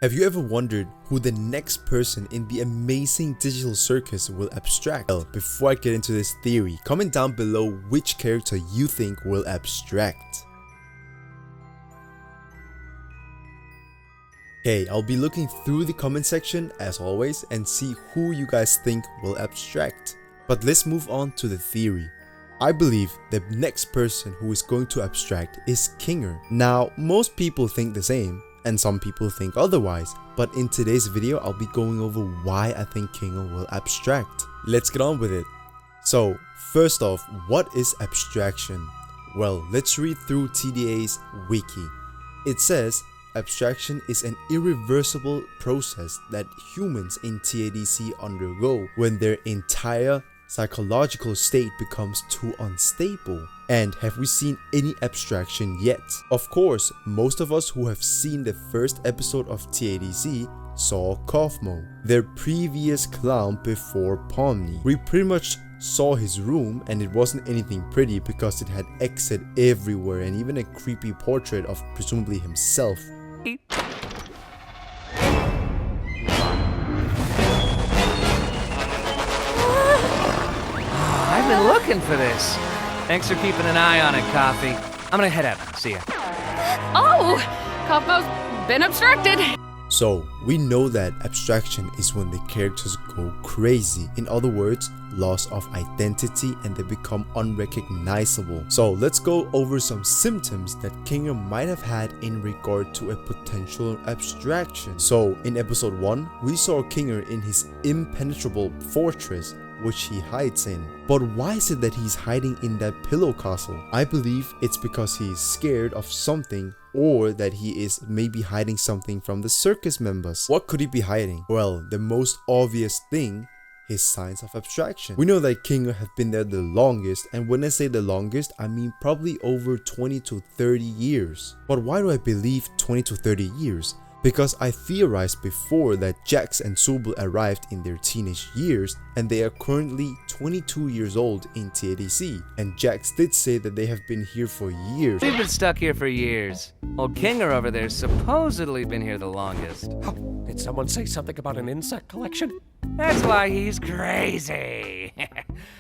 Have you ever wondered who the next person in the Amazing Digital Circus will abstract? Well, before I get into this theory, comment down below which character you think will abstract. Okay, I'll be looking through the comment section as always and see who you guys think will abstract. But let's move on to the theory. I believe the next person who is going to abstract is Kinger. Now, most people think the same, and some people think otherwise, but in today's video I'll be going over why I think Kinger will abstract. Let's get on with it. So, first off, what is abstraction? Well, let's read through TDA's wiki. It says, abstraction is an irreversible process that humans in TADC undergo when their entire psychological state becomes too unstable. And have we seen any abstraction yet? Of course, most of us who have seen the first episode of TADC saw Kaufmo, their previous clown before Pomni. We pretty much saw his room and it wasn't anything pretty because it had exit everywhere and even a creepy portrait of presumably himself. I've been looking for this. Thanks for keeping an eye on it, Coffee. I'm gonna head out. See ya. Oh! Kaufmo's been abstracted! So, we know that abstraction is when the characters go crazy. In other words, loss of identity and they become unrecognizable. So, let's go over some symptoms that Kinger might have had in regard to a potential abstraction. So, in episode 1, we saw Kinger in his impenetrable fortress, which he hides in. But why is it that he's hiding in that pillow castle? I believe it's because he is scared of something, or that he is maybe hiding something from the circus members. What could he be hiding? Well, the most obvious thing, his signs of abstraction. We know that Kinger have been there the longest, and when I say the longest, I mean probably over 20 to 30 years. But why do I believe 20 to 30 years? Because I theorized before that Jax and Subul arrived in their teenage years and they are currently 22 years old in TADC, and Jax did say that they have been here for years. We've been stuck here for years. Old Kinger over there's supposedly been here the longest. Oh, did someone say something about an insect collection? That's why he's crazy.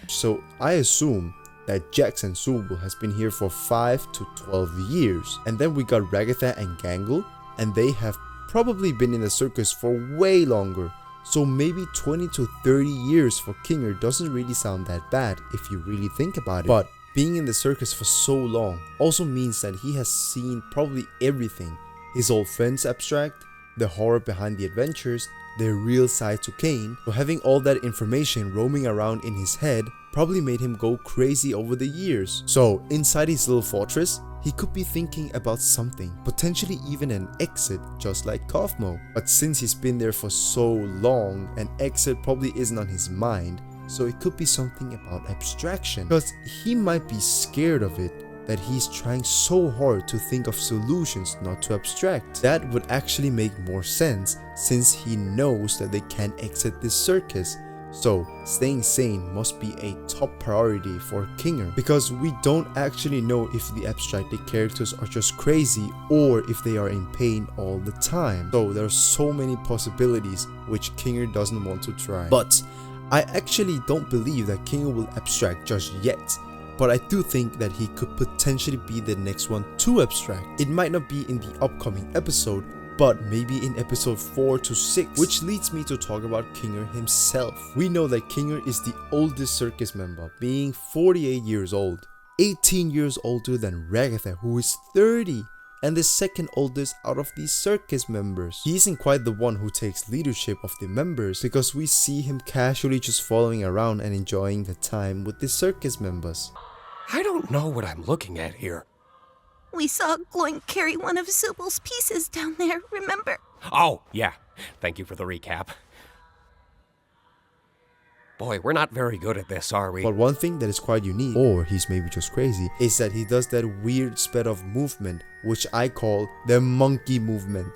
So I assume that Jax and Subul has been here for 5 to 12 years. And then we got Ragatha and Gangle, and they have probably been in the circus for way longer. So maybe 20 to 30 years for Kinger doesn't really sound that bad if you really think about it. But being in the circus for so long also means that he has seen probably everything. His old friends abstract, the horror behind the adventures, their real side to Kane. So having all that information roaming around in his head probably made him go crazy over the years. So inside his little fortress, he could be thinking about something, potentially even an exit, just like Kaufmo. But since he's been there for so long, an exit probably isn't on his mind, so it could be something about abstraction. Because he might be scared of it, that he's trying so hard to think of solutions not to abstract. That would actually make more sense, since he knows that they can't exit this circus. So, staying sane must be a top priority for Kinger, because we don't actually know if the abstracted characters are just crazy or if they are in pain all the time. So there are so many possibilities which Kinger doesn't want to try. But I actually don't believe that Kinger will abstract just yet. But I do think that he could potentially be the next one to abstract. It might not be in the upcoming episode, but maybe in episode 4 to 6, which leads me to talk about Kinger himself. We know that Kinger is the oldest circus member, being 48 years old, 18 years older than Ragatha, who is 30, and the second oldest out of these circus members. He isn't quite the one who takes leadership of the members, because we see him casually just following around and enjoying the time with the circus members. I don't know what I'm looking at here. We saw Gloink carry one of Subul's pieces down there, remember? Oh, yeah. Thank you for the recap. Boy, we're not very good at this, are we? But one thing that is quite unique, or he's maybe just crazy, is that he does that weird sped of movement, which I call the monkey movement.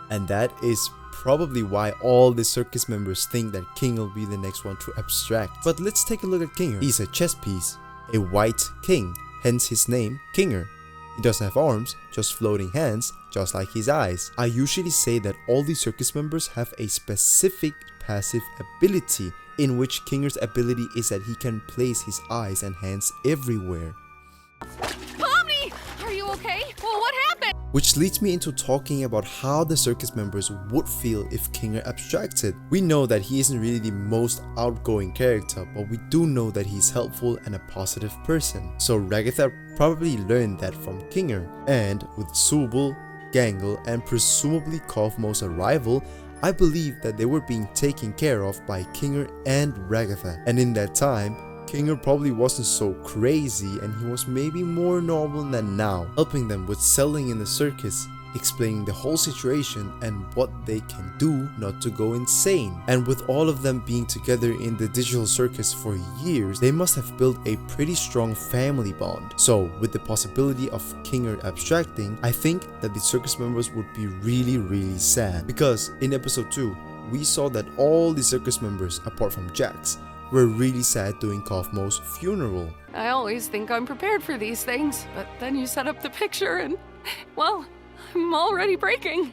And that is probably why all the circus members think that King will be the next one to abstract. But let's take a look at Kinger. He's a chess piece, a white king, hence his name, Kinger. He doesn't have arms, just floating hands, just like his eyes. I usually say that all the circus members have a specific passive ability, in which Kinger's ability is that he can place his eyes and hands everywhere. Pomni! Are you okay? Well, what happened? Which leads me into talking about how the circus members would feel if Kinger abstracted. We know that he isn't really the most outgoing character, but we do know that he's helpful and a positive person. So Ragatha probably learned that from Kinger, and with Subul, Gangle, and presumably Kaufmo's arrival, I believe that they were being taken care of by Kinger and Ragatha. And in that time, Kinger probably wasn't so crazy and he was maybe more normal than now, helping them with selling in the circus, explaining the whole situation and what they can do not to go insane. And with all of them being together in the digital circus for years, they must have built a pretty strong family bond. So with the possibility of Kinger abstracting, I think that the circus members would be really sad. Because in episode 2, we saw that all the circus members, apart from Jax, were really sad during Kaufmo's funeral. I always think I'm prepared for these things, but then you set up the picture and, well, I'm already breaking.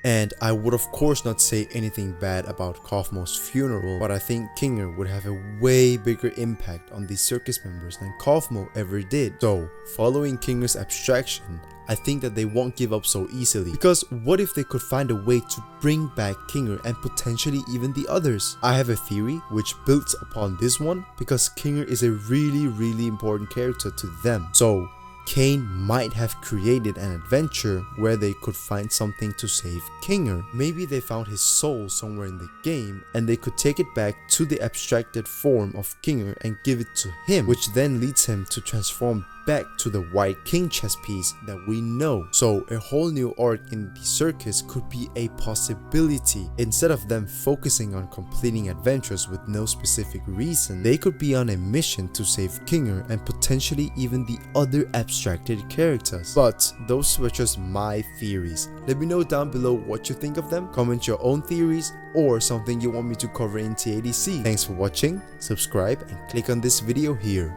And I would of course not say anything bad about Kaufmo's funeral, but I think Kinger would have a way bigger impact on the circus members than Kaufmo ever did. So, following Kinger's abstraction, I think that they won't give up so easily. Because what if they could find a way to bring back Kinger and potentially even the others? I have a theory which builds upon this one, because Kinger is a really important character to them. So, Kane might have created an adventure where they could find something to save Kinger. Maybe they found his soul somewhere in the game and they could take it back to the abstracted form of Kinger and give it to him, which then leads him to transform back to the white king chess piece that we know. So a whole new arc in the circus could be a possibility. Instead of them focusing on completing adventures with no specific reason, they could be on a mission to save Kinger and potentially even the other abstracted characters. But those were just my theories. Let me know down below what you think of them, comment your own theories or something you want me to cover in TADC. Thanks for watching, subscribe and click on this video here.